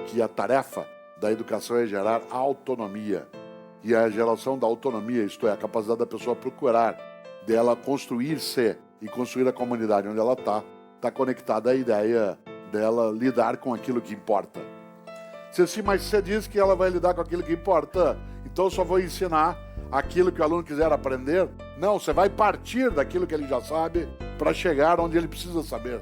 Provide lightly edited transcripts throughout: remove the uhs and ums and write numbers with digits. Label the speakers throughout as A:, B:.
A: Que a tarefa da educação é gerar autonomia. E a geração da autonomia, isto é, a capacidade da pessoa procurar, dela construir-se e construir a comunidade onde ela está conectada à ideia dela lidar com aquilo que importa. Mas você diz que ela vai lidar com aquilo que importa, então eu só vou ensinar aquilo que o aluno quiser aprender? Não, você vai partir daquilo que ele já sabe para chegar onde ele precisa saber.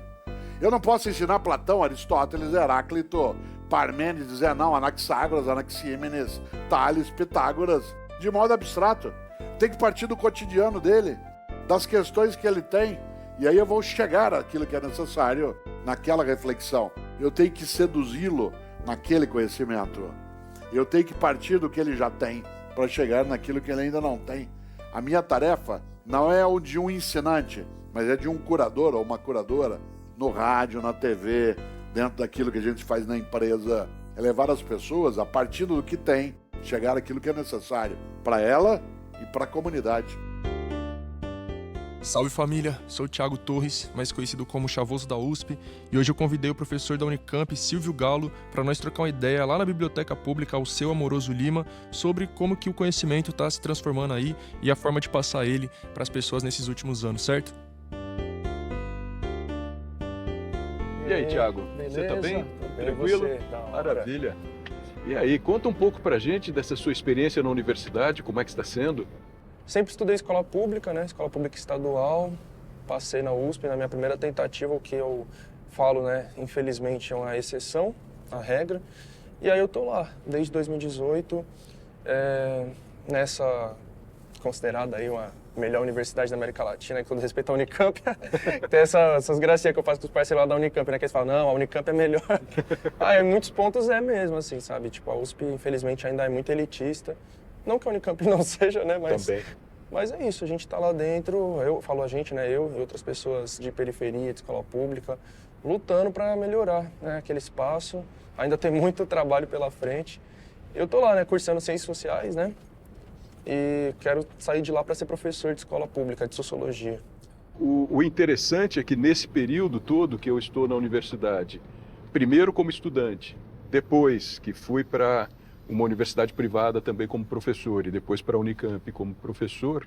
A: Eu não posso ensinar Platão, Aristóteles, Heráclito, Parmênides, Anaxágoras, Anaxímenes, Tales, Pitágoras, de modo abstrato. Tem que partir do cotidiano dele, das questões que ele tem, e aí eu vou chegar àquilo que é necessário naquela reflexão. Eu tenho que seduzi-lo naquele conhecimento. Eu tenho que partir do que ele já tem para chegar naquilo que ele ainda não tem. A minha tarefa não é o de um ensinante, mas é de um curador ou uma curadora, no rádio, na TV, dentro daquilo que a gente faz na empresa, é levar as pessoas, a partir do que tem, chegar àquilo que é necessário para ela e para a comunidade.
B: Salve família, sou o Thiago Torres, mais conhecido como Chavoso da USP, e hoje eu convidei o professor da Unicamp, Silvio Galo, para nós trocar uma ideia lá na Biblioteca Pública Alceu Amoroso Lima sobre como que o conhecimento está se transformando aí e a forma de passar ele para as pessoas nesses últimos anos, certo?
C: E aí, Thiago,
D: beleza?
C: Você tá bem?
D: Bem,
C: Tranquilo?
D: você?
C: Maravilha. E aí, conta um pouco pra gente dessa sua experiência na universidade, como é que está sendo?
D: Sempre estudei escola pública, né? Escola pública estadual. Passei na USP na minha primeira tentativa, o que eu falo, né? Infelizmente é uma exceção à regra. E aí eu tô lá, desde 2018, nessa considerada aí uma melhor universidade da América Latina, com todo respeito à Unicamp. Tem essas gracinhas que eu faço com os parceiros lá da Unicamp, né? Que eles falam, não, a Unicamp é melhor. Em muitos pontos é mesmo, assim, sabe? Tipo, a USP, infelizmente, ainda é muito elitista. Não que a Unicamp não seja, né?
C: Também.
D: Mas é isso, a gente tá lá dentro, eu falo a gente, né? Eu e outras pessoas de periferia, de escola pública, lutando para melhorar, né, aquele espaço. Ainda tem muito trabalho pela frente. Eu tô lá, né, cursando Ciências Sociais, né? E quero sair de lá para ser professor de escola pública, de Sociologia.
C: O interessante é que nesse período todo que eu estou na universidade, primeiro como estudante, depois que fui para uma universidade privada também como professor e depois para a Unicamp como professor,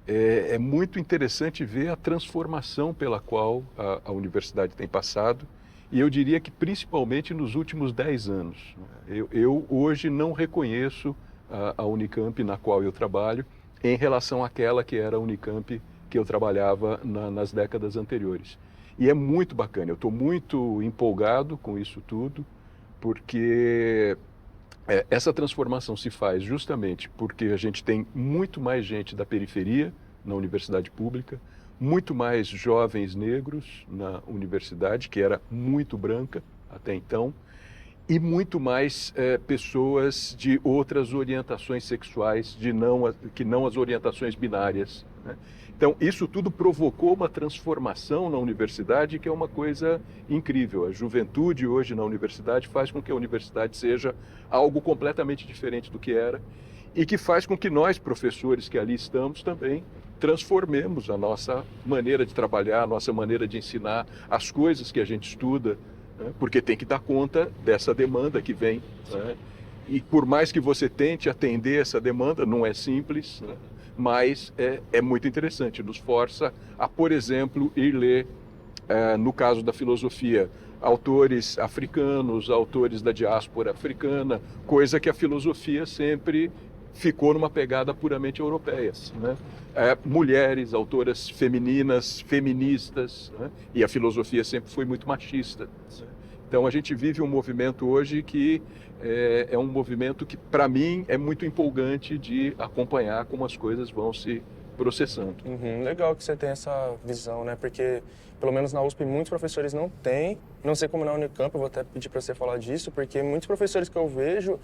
C: é muito interessante ver a transformação pela qual a universidade tem passado, e eu diria que principalmente nos últimos 10 anos. Eu hoje não reconheço a Unicamp na qual eu trabalho em relação àquela que era a Unicamp que eu trabalhava nas décadas anteriores. E é muito bacana, eu estou muito empolgado com isso tudo, porque essa transformação se faz justamente porque a gente tem muito mais gente da periferia na universidade pública, muito mais jovens negros na universidade, que era muito branca até então, e muito mais pessoas de outras orientações sexuais, que não as orientações binárias, né? Então, isso tudo provocou uma transformação na universidade que é uma coisa incrível. A juventude hoje na universidade faz com que a universidade seja algo completamente diferente do que era e que faz com que nós, professores que ali estamos, também transformemos a nossa maneira de trabalhar, a nossa maneira de ensinar, as coisas que a gente estuda, né? Porque tem que dar conta dessa demanda que vem, né? E por mais que você tente atender essa demanda, não é simples, né? Mas é muito interessante, nos força a, por exemplo, ir ler, no caso da filosofia, autores africanos, autores da diáspora africana, coisa que a filosofia sempre ficou numa pegada puramente europeia, né? Mulheres, autoras femininas, feministas, né? E a filosofia sempre foi muito machista. Então a gente vive um movimento hoje que é um movimento que, para mim, é muito empolgante de acompanhar como as coisas vão se processando.
D: Legal que você tem essa visão, né? Porque, pelo menos na USP, muitos professores não têm. Não sei como na Unicamp, eu vou até pedir para você falar disso, porque muitos professores que eu vejo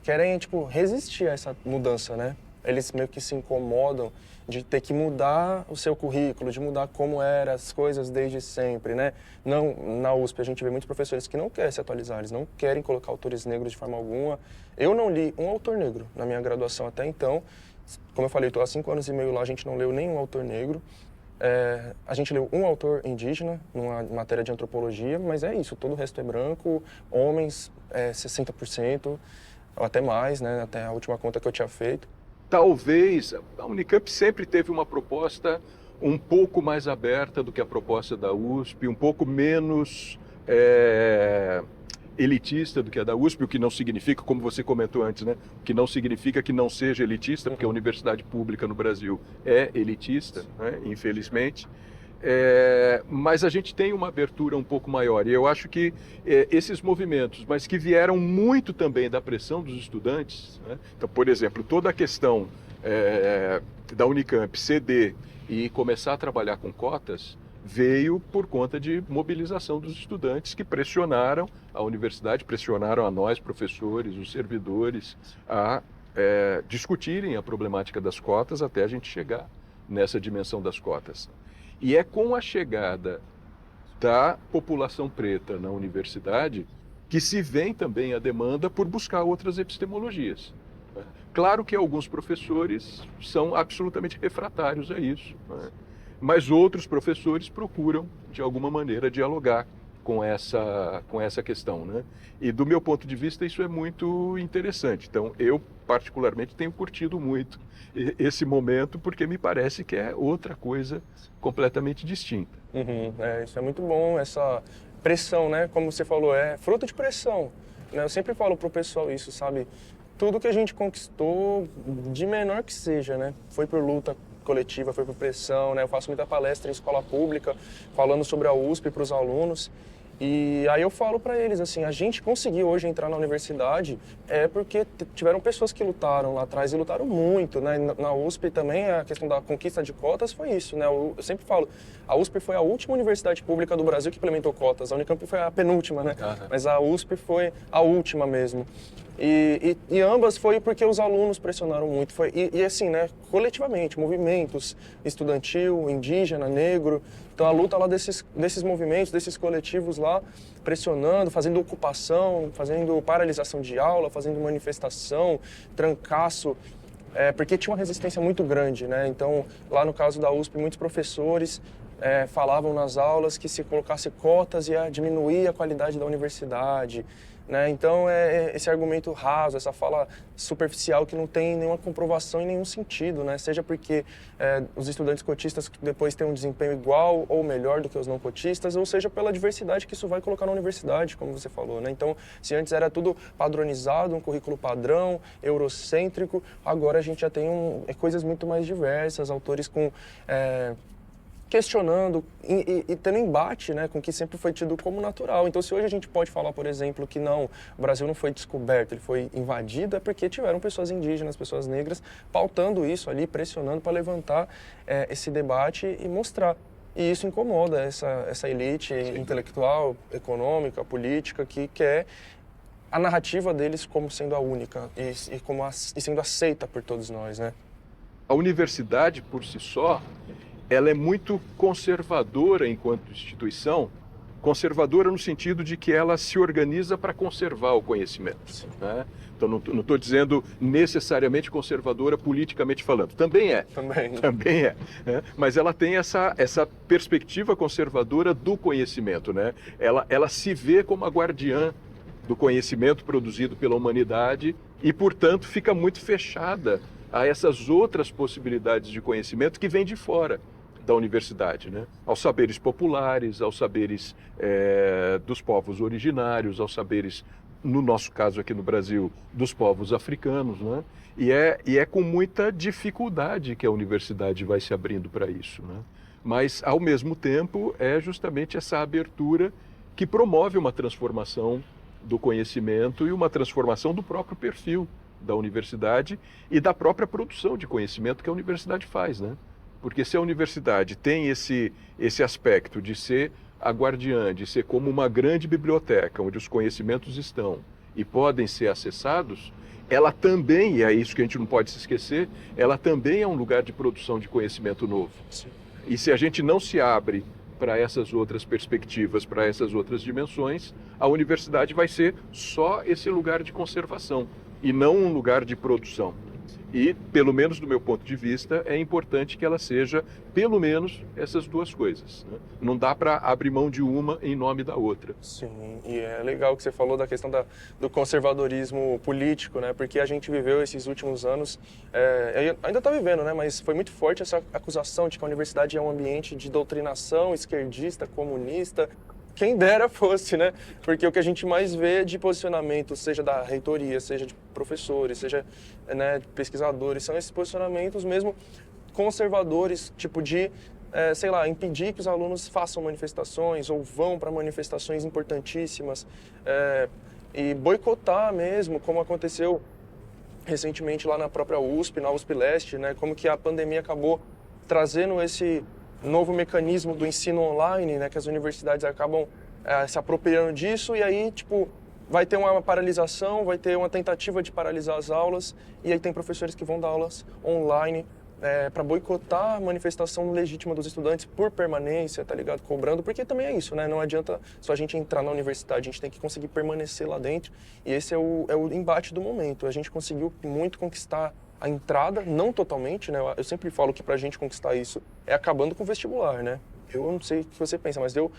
D: querem, tipo, resistir a essa mudança, né? eles meio que se incomodam de ter que mudar o seu currículo, de mudar como eram as coisas desde sempre, né? Não, na USP a gente vê muitos professores que não querem se atualizar, eles não querem colocar autores negros de forma alguma. Eu não li um autor negro na minha graduação até então. Como eu falei, estou há 5 anos e meio lá, a gente não leu nenhum autor negro. A gente leu um autor indígena numa matéria de antropologia, mas é isso, todo o resto é branco, homens 60%, ou até mais, né? Até a última conta que eu tinha feito.
C: Talvez a Unicamp sempre teve uma proposta um pouco mais aberta do que a proposta da USP, um pouco menos elitista do que a da USP, o que não significa, como você comentou antes, né? O que não significa que não seja elitista, porque a universidade pública no Brasil é elitista, né? Infelizmente. Mas a gente tem uma abertura um pouco maior, e eu acho que esses movimentos, mas que vieram muito também da pressão dos estudantes, né? Então, por exemplo, toda a questão da Unicamp ceder e começar a trabalhar com cotas, veio por conta de mobilização dos estudantes que pressionaram a universidade, pressionaram a nós, professores, os servidores, a discutirem a problemática das cotas até a gente chegar nessa dimensão das cotas. E é com a chegada da população preta na universidade que se vem também a demanda por buscar outras epistemologias. Claro que alguns professores são absolutamente refratários a isso, né? Mas outros professores procuram, de alguma maneira, dialogar com essa questão, né? E do meu ponto de vista, isso é muito interessante. Então, eu particularmente tenho curtido muito esse momento, porque me parece que é outra coisa completamente distinta.
D: Isso é muito bom, essa pressão, né? Como você falou, é fruto de pressão, né? Eu sempre falo pro pessoal isso, sabe? Tudo que a gente conquistou, de menor que seja, né? Foi por luta coletiva, foi por pressão, né? Eu faço muita palestra em escola pública, falando sobre a USP para os alunos. E aí eu falo para eles, assim, a gente conseguiu hoje entrar na universidade porque tiveram pessoas que lutaram lá atrás e lutaram muito, né? Na USP também a questão da conquista de cotas foi isso, né? Eu sempre falo, a USP foi a última universidade pública do Brasil que implementou cotas, a Unicamp foi a penúltima, né? Mas a USP foi a última mesmo. E ambas foi porque os alunos pressionaram muito, e assim, né, coletivamente, movimentos estudantil, indígena, negro, então a luta lá desses movimentos, desses coletivos lá, pressionando, fazendo ocupação, fazendo paralisação de aula, fazendo manifestação, trancaço, porque tinha uma resistência muito grande, né? Então, lá no caso da USP, muitos professores falavam nas aulas que se colocasse cotas ia diminuir a qualidade da universidade, né? Então, esse argumento raso, essa fala superficial que não tem nenhuma comprovação e nenhum sentido, né? Seja porque os estudantes cotistas depois têm um desempenho igual ou melhor do que os não cotistas, ou seja pela diversidade que isso vai colocar na universidade, como você falou, né? Então, se antes era tudo padronizado, um currículo padrão, eurocêntrico, agora a gente já tem coisas muito mais diversas, autores com questionando e tendo embate, né, com o que sempre foi tido como natural. Então, se hoje a gente pode falar, por exemplo, que não, o Brasil não foi descoberto, ele foi invadido, é porque tiveram pessoas indígenas, pessoas negras, pautando isso ali, pressionando para levantar esse debate e mostrar. E isso incomoda essa elite intelectual, econômica, política, que quer a narrativa deles como sendo a única e sendo aceita por todos nós, né?
C: A universidade, por si só, ela é muito conservadora enquanto instituição, conservadora no sentido de que ela se organiza para conservar o conhecimento, né? Então, não estou dizendo necessariamente conservadora politicamente falando. Também é. Também é, né? Mas ela tem essa perspectiva conservadora do conhecimento, né? Ela se vê como a guardiã do conhecimento produzido pela humanidade e, portanto, fica muito fechada a essas outras possibilidades de conhecimento que vêm de fora da universidade, né? Aos saberes populares, aos saberes dos povos originários, aos saberes, no nosso caso aqui no Brasil, dos povos africanos, né? E é com muita dificuldade que a universidade vai se abrindo para isso, né? Mas, ao mesmo tempo, é justamente essa abertura que promove uma transformação do conhecimento e uma transformação do próprio perfil da universidade e da própria produção de conhecimento que a universidade faz, né? Porque se a universidade tem esse aspecto de ser a guardiã, de ser como uma grande biblioteca, onde os conhecimentos estão, e podem ser acessados, ela também, e é isso que a gente não pode se esquecer, ela também é um lugar de produção de conhecimento novo.
D: Sim.
C: E se a gente não se abre para essas outras perspectivas, para essas outras dimensões, a universidade vai ser só esse lugar de conservação e não um lugar de produção. E, pelo menos do meu ponto de vista, é importante que ela seja, pelo menos, essas duas coisas, né? Não dá para abrir mão de uma em nome da outra.
D: Sim, e é legal que você falou da questão do conservadorismo político, né? Porque a gente viveu esses últimos anos, ainda está vivendo, né? Mas foi muito forte essa acusação de que a universidade é um ambiente de doutrinação esquerdista, comunista. Quem dera fosse, né? Porque o que a gente mais vê de posicionamento, seja da reitoria, seja de professores, seja, né, de pesquisadores, são esses posicionamentos mesmo conservadores, tipo de, sei lá, impedir que os alunos façam manifestações ou vão para manifestações importantíssimas e boicotar mesmo, como aconteceu recentemente lá na própria USP, na USP Leste, né? Como que a pandemia acabou trazendo esse novo mecanismo do ensino online, né, que as universidades acabam se apropriando disso, e aí, tipo, vai ter uma paralisação, vai ter uma tentativa de paralisar as aulas, e aí tem professores que vão dar aulas online para boicotar a manifestação legítima dos estudantes por permanência, tá ligado? Cobrando, porque também é isso, né? Não adianta só a gente entrar na universidade, a gente tem que conseguir permanecer lá dentro, e esse é o embate do momento. A gente conseguiu muito conquistar a entrada, não totalmente, né? Eu sempre falo que pra gente conquistar isso é acabando com o vestibular, né? Eu não sei o que você pensa, mas eu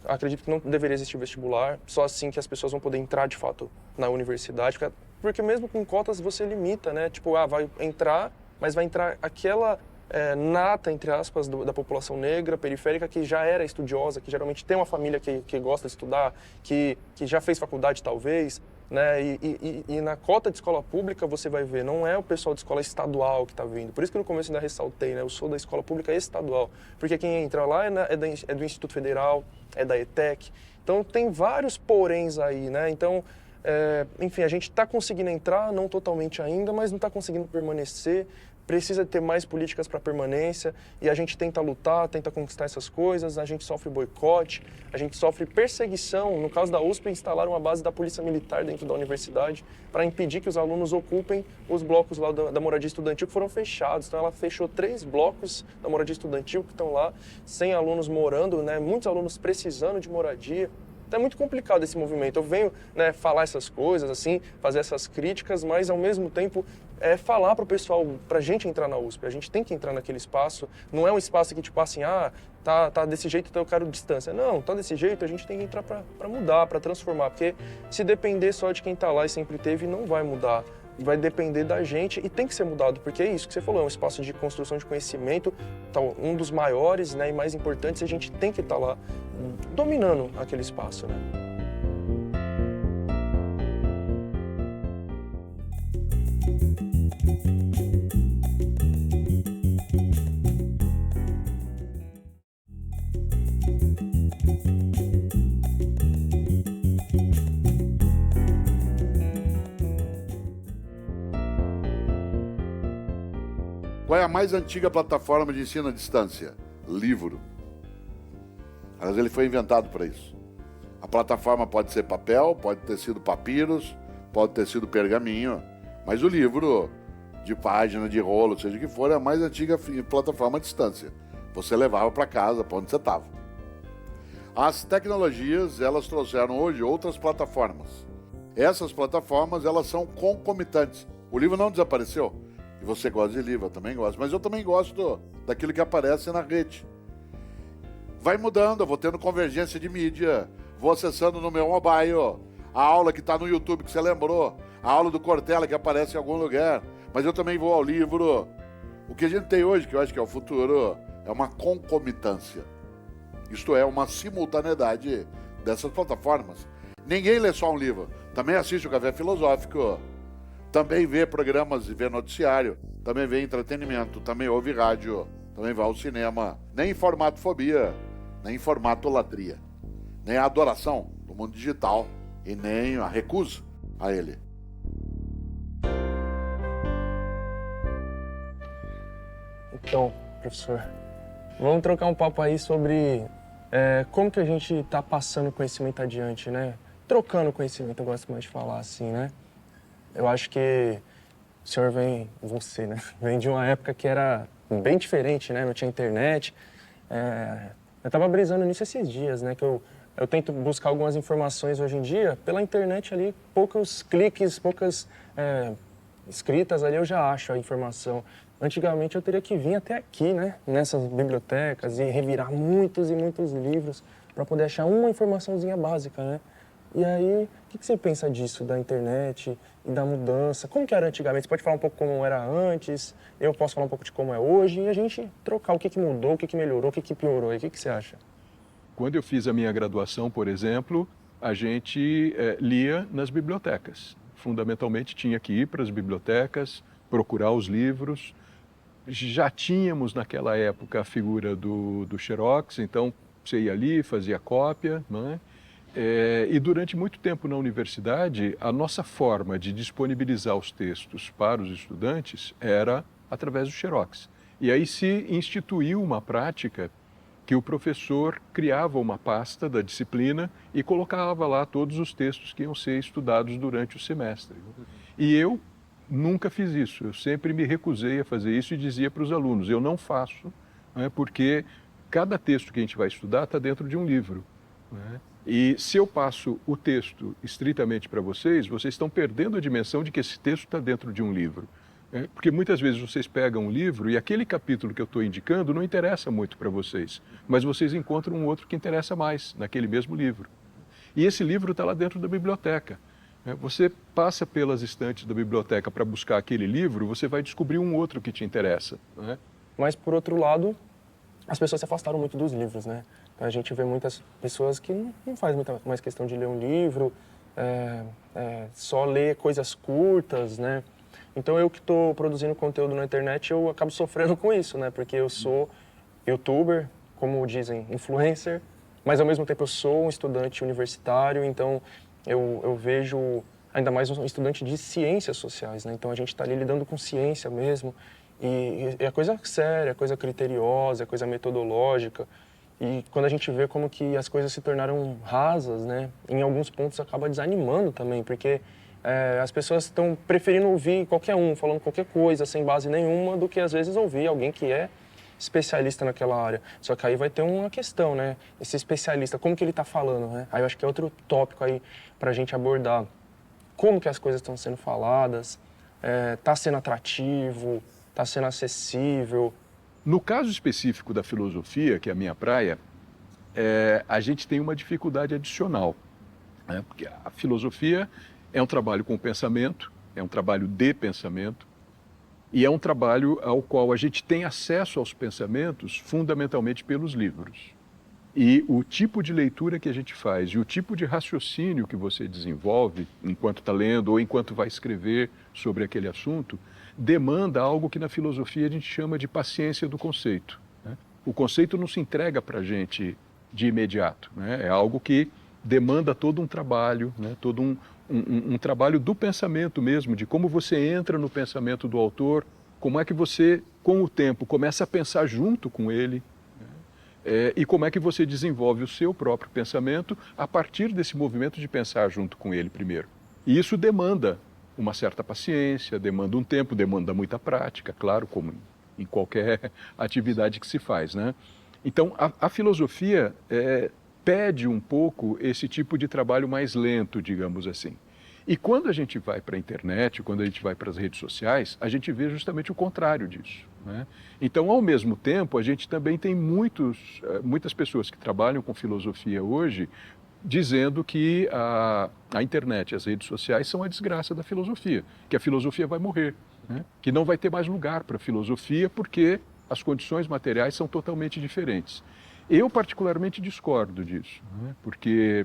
D: acredito que não deveria existir vestibular, só assim que as pessoas vão poder entrar de fato na universidade, porque mesmo com cotas você limita, né? Tipo, vai entrar, mas vai entrar aquela nata, entre aspas, da população negra, periférica, que já era estudiosa, que geralmente tem uma família que gosta de estudar, que já fez faculdade talvez, né? E na cota de escola pública você vai ver, não é o pessoal de escola estadual que está vindo. Por isso que no começo ainda ressaltei, né? Eu sou da escola pública estadual, porque quem entra lá é do Instituto Federal, é da ETEC. Então tem vários poréns aí, né? Então, enfim, a gente está conseguindo entrar, não totalmente ainda, mas não está conseguindo permanecer. Precisa ter mais políticas para permanência e a gente tenta lutar, tenta conquistar essas coisas, a gente sofre boicote, a gente sofre perseguição. No caso da USP, instalaram uma base da Polícia Militar dentro da universidade para impedir que os alunos ocupem os blocos lá da moradia estudantil que foram fechados. Então ela fechou 3 blocos da moradia estudantil que estão lá, sem alunos morando, né? Muitos alunos precisando de moradia. Então é muito complicado esse movimento. Eu venho, né, falar essas coisas, assim, fazer essas críticas, mas ao mesmo tempo falar para o pessoal, para a gente entrar na USP. A gente tem que entrar naquele espaço. Não é um espaço que tipo assim, tá desse jeito, então eu quero distância. Não, tá desse jeito, a gente tem que entrar para mudar, para transformar. Porque se depender só de quem está lá e sempre teve, não vai mudar. Vai depender da gente e tem que ser mudado, porque é isso que você falou, é um espaço de construção de conhecimento, um dos maiores, né, e mais importantes, e a gente tem que estar lá dominando aquele espaço, né?
A: Qual é a mais antiga plataforma de ensino à distância? Livro. Mas ele foi inventado para isso. A plataforma pode ser papel, pode ter sido papiros, pode ter sido pergaminho, mas o livro, de página, de rolo, seja o que for, é a mais antiga plataforma à distância. Você levava para casa, para onde você estava. As tecnologias, elas trouxeram hoje outras plataformas. Essas plataformas, elas são concomitantes. O livro não desapareceu. E você gosta de livro, eu também gosto. Mas eu também gosto daquilo que aparece na rede. Vai mudando, eu vou tendo convergência de mídia, vou acessando no meu mobile, a aula que está no YouTube que você lembrou, a aula do Cortella que aparece em algum lugar, mas eu também vou ao livro. O que a gente tem hoje, que eu acho que é o futuro, é uma concomitância. Isto é, uma simultaneidade dessas plataformas. Ninguém lê só um livro, também assiste o Café Filosófico, também vê programas e vê noticiário, também vê entretenimento, também ouve rádio, também vai ao cinema. Nem formatofobia, nem formatolatria, nem a adoração do mundo digital e nem a recusa a ele.
D: Então, professor, vamos trocar um papo aí sobre como que a gente está passando conhecimento adiante, né? trocando conhecimento, eu gosto mais de falar assim, né? Eu acho que o senhor você, né? Vem de uma época que era bem diferente, né? Não tinha internet. Eu tava brisando nisso esses dias, né? Que eu tento buscar algumas informações hoje em dia pela internet ali, poucos cliques, poucas escritas ali eu já acho a informação. Antigamente eu teria que vir até aqui, né? Nessas bibliotecas e revirar muitos e muitos livros para poder achar uma informaçãozinha básica, né? E aí, o que você pensa disso, da internet e da mudança? Como que era antigamente? Você pode falar um pouco como era antes, eu posso falar um pouco de como é hoje e a gente trocar o que mudou, o que melhorou, o que piorou. E o que você acha?
C: Quando eu fiz a minha graduação, por exemplo, a gente lia nas bibliotecas. Fundamentalmente tinha que ir para as bibliotecas, procurar os livros. Já tínhamos naquela época a figura do Xerox, então você ia ali, fazia cópia, né? E durante muito tempo na universidade, a nossa forma de disponibilizar os textos para os estudantes era através do Xerox. E aí se instituiu uma prática que o professor criava uma pasta da disciplina e colocava lá todos os textos que iam ser estudados durante o semestre. E eu nunca fiz isso, eu sempre me recusei a fazer isso e dizia para os alunos, eu não faço, né, porque cada texto que a gente vai estudar está dentro de um livro, né? E se eu passo o texto estritamente para vocês, vocês estão perdendo a dimensão de que esse texto está dentro de um livro. Porque muitas vezes vocês pegam um livro e aquele capítulo que eu estou indicando não interessa muito para vocês, mas vocês encontram um outro que interessa mais naquele mesmo livro. E esse livro está lá dentro da biblioteca. Você passa pelas estantes da biblioteca para buscar aquele livro, você vai descobrir um outro que te interessa, né?
D: Mas, por outro lado, as pessoas se afastaram muito dos livros, né? A gente vê muitas pessoas que não faz muita mais questão de ler um livro, só ler coisas curtas, né? Então, eu que estou produzindo conteúdo na internet, eu acabo sofrendo com isso, né? Porque eu sou youtuber, como dizem, influencer, mas ao mesmo tempo eu sou um estudante universitário, então eu vejo ainda mais um estudante de ciências sociais, né? Então, a gente está ali lidando com ciência mesmo, e é coisa séria, é coisa criteriosa, é coisa metodológica. E quando a gente vê como que as coisas se tornaram rasas, né, em alguns pontos acaba desanimando também, porque as pessoas estão preferindo ouvir qualquer um falando qualquer coisa sem base nenhuma do que às vezes ouvir alguém que é especialista naquela área. Só que aí vai ter uma questão, né, esse especialista, como que ele está falando, né? Aí eu acho que é outro tópico aí para a gente abordar. Como que as coisas estão sendo faladas, está sendo atrativo, está sendo acessível.
C: No caso específico da filosofia, que é a minha praia, a gente tem uma dificuldade adicional, né? Porque a filosofia é um trabalho com pensamento, é um trabalho de pensamento, e é um trabalho ao qual a gente tem acesso aos pensamentos fundamentalmente pelos livros. E o tipo de leitura que a gente faz e o tipo de raciocínio que você desenvolve enquanto está lendo ou enquanto vai escrever sobre aquele assunto, demanda algo que na filosofia a gente chama de paciência do conceito, né? O conceito não se entrega para a gente de imediato, né? É algo que demanda todo um trabalho, né? Todo um trabalho do pensamento mesmo, de como você entra no pensamento do autor, como é que você, com o tempo, começa a pensar junto com ele, né? E como é que você desenvolve o seu próprio pensamento a partir desse movimento de pensar junto com ele primeiro. E isso demanda uma certa paciência, demanda um tempo, demanda muita prática, claro, como em qualquer atividade que se faz, né? Então, a filosofia pede um pouco esse tipo de trabalho mais lento, digamos assim. E quando a gente vai para a internet, quando a gente vai para as redes sociais, a gente vê justamente o contrário disso, né? Então, ao mesmo tempo, a gente também tem muitas pessoas que trabalham com filosofia hoje, dizendo que a internet, as redes sociais são a desgraça da filosofia, que a filosofia vai morrer, né? Que não vai ter mais lugar para a filosofia porque as condições materiais são totalmente diferentes. Eu particularmente discordo disso, né? Porque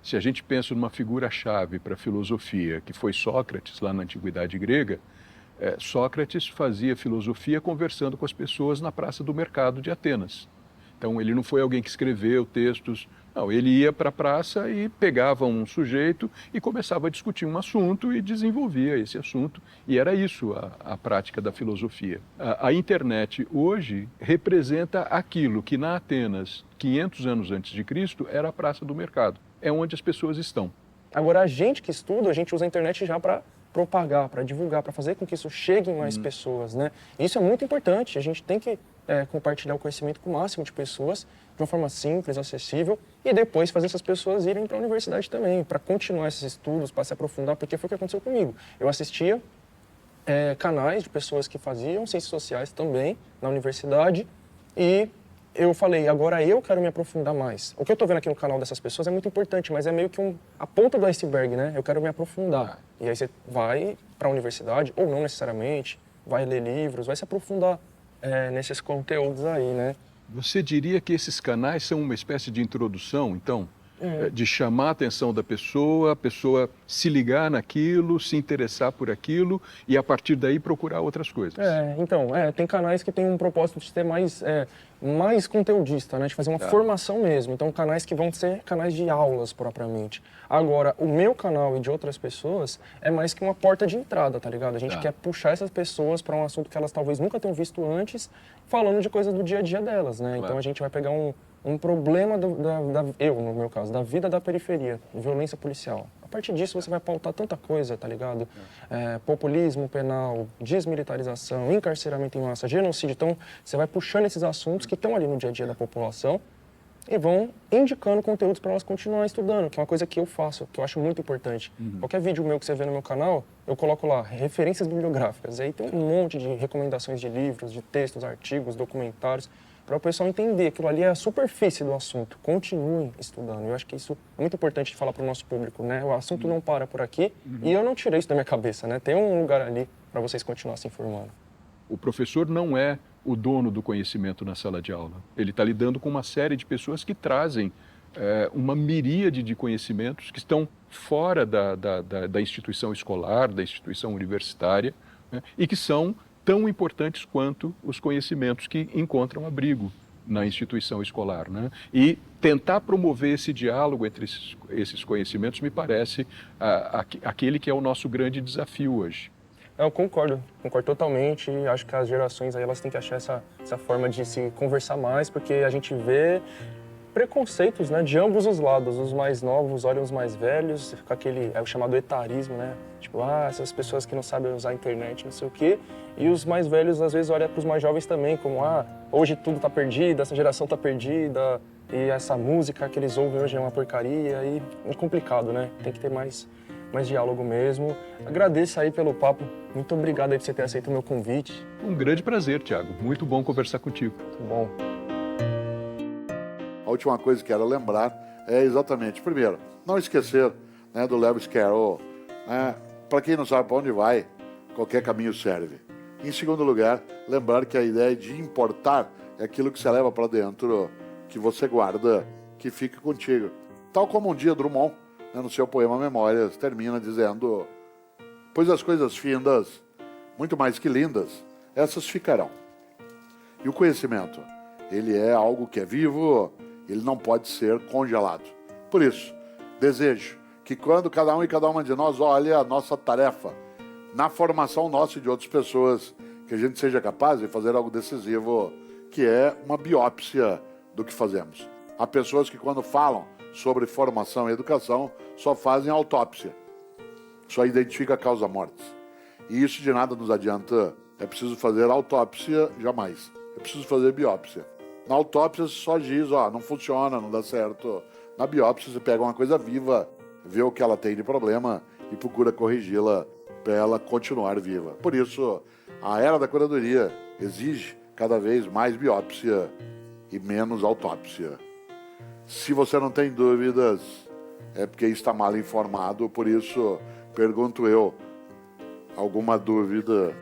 C: se a gente pensa numa figura-chave para a filosofia, que foi Sócrates lá na Antiguidade Grega, Sócrates fazia filosofia conversando com as pessoas na praça do mercado de Atenas. Então, ele não foi alguém que escreveu textos, não, ele ia para a praça e pegava um sujeito e começava a discutir um assunto e desenvolvia esse assunto, e era isso a prática da filosofia. A internet hoje representa aquilo que na Atenas, 500 anos antes de Cristo, era a praça do mercado. é onde as pessoas estão.
D: Agora, a gente que estuda, a gente usa a internet já para propagar, para divulgar, para fazer com que isso chegue em mais pessoas, né? E isso é muito importante, a gente tem que compartilhar o conhecimento com o máximo de pessoas, de uma forma simples, acessível, e depois fazer essas pessoas irem para a universidade também, para continuar esses estudos, para se aprofundar, porque foi o que aconteceu comigo. Eu assistia canais de pessoas que faziam ciências sociais também na universidade, e eu falei, agora eu quero me aprofundar mais. O que eu estou vendo aqui no canal dessas pessoas é muito importante, mas é meio que a ponta do iceberg, né? Eu quero me aprofundar. E aí você vai para a universidade, ou não necessariamente, vai ler livros, vai se aprofundar nesses conteúdos aí, né?
C: Você diria que esses canais são uma espécie de introdução, então? De chamar a atenção da pessoa, a pessoa se ligar naquilo, se interessar por aquilo e, a partir daí, procurar outras coisas.
D: Então, tem canais que têm um propósito de ser mais conteudista, né? De fazer uma formação mesmo. Então, canais que vão ser canais de aulas, propriamente. Agora, o meu canal e de outras pessoas é mais que uma porta de entrada, tá ligado? A gente quer puxar essas pessoas para um assunto que elas talvez nunca tenham visto antes, falando de coisas do dia a dia delas, né? Então, a gente vai pegar um problema, eu, no meu caso, da vida da periferia, violência policial. A partir disso, você vai pautar tanta coisa, tá ligado? Populismo penal, desmilitarização, encarceramento em massa, genocídio. Então, você vai puxando esses assuntos que estão ali no dia a dia da população e vão indicando conteúdos para elas continuarem estudando, que é uma coisa que eu faço, que eu acho muito importante. Qualquer vídeo meu que você vê no meu canal, eu coloco lá referências bibliográficas. Aí tem um monte de recomendações de livros, de textos, artigos, documentários, para o pessoal entender que aquilo ali é a superfície do assunto. Continuem estudando. Eu acho que isso é muito importante de falar para o nosso público, né? O assunto não para por aqui e eu não tirei isso da minha cabeça, né? Tem um lugar ali para vocês continuarem se informando.
C: O professor não é o dono do conhecimento na sala de aula. Ele está lidando com uma série de pessoas que trazem uma miríade de conhecimentos que estão fora da instituição escolar, da instituição universitária, né? E que são tão importantes quanto os conhecimentos que encontram abrigo na instituição escolar, né? E tentar promover esse diálogo entre esses conhecimentos me parece aquele que é o nosso grande desafio hoje.
D: Eu concordo totalmente. Acho que as gerações aí, elas têm que achar essa forma de se conversar mais, porque a gente vê preconceitos, né, de ambos os lados. Os mais novos olham os mais velhos, com aquele o chamado etarismo, né? Tipo, essas pessoas que não sabem usar a internet, não sei o quê. E os mais velhos, às vezes, olham para os mais jovens também, como, hoje tudo está perdido, essa geração está perdida, e essa música que eles ouvem hoje é uma porcaria, e é complicado, né? Tem que ter mais diálogo mesmo. Agradeço aí pelo papo. Muito obrigado aí por você ter aceito o meu convite.
C: Um grande prazer, Thiago. Muito bom conversar contigo.
D: Muito bom.
A: A última coisa que quero lembrar é exatamente, primeiro, não esquecer, né, do Lewis Carroll, né? Para quem não sabe para onde vai, qualquer caminho serve. Em segundo lugar, lembrar que a ideia de importar é aquilo que você leva para dentro, que você guarda, que fica contigo. Tal como um dia Drummond, né, no seu poema Memórias, termina dizendo: pois as coisas findas, muito mais que lindas, essas ficarão. E o conhecimento, ele é algo que é vivo, ele não pode ser congelado. Por isso, desejo que quando cada um e cada uma de nós olhe a nossa tarefa na formação nossa e de outras pessoas, que a gente seja capaz de fazer algo decisivo, que é uma biópsia do que fazemos. Há pessoas que, quando falam sobre formação e educação, só fazem autópsia, só identifica a causa-mortes. E isso de nada nos adianta. É preciso fazer autópsia, jamais. É preciso fazer biópsia. Na autópsia você só diz, não funciona, não dá certo. Na biópsia você pega uma coisa viva, vê o que ela tem de problema e procura corrigi-la para ela continuar viva. Por isso, a era da curadoria exige cada vez mais biópsia e menos autópsia. Se você não tem dúvidas, é porque está mal informado. Por isso, pergunto eu, alguma dúvida?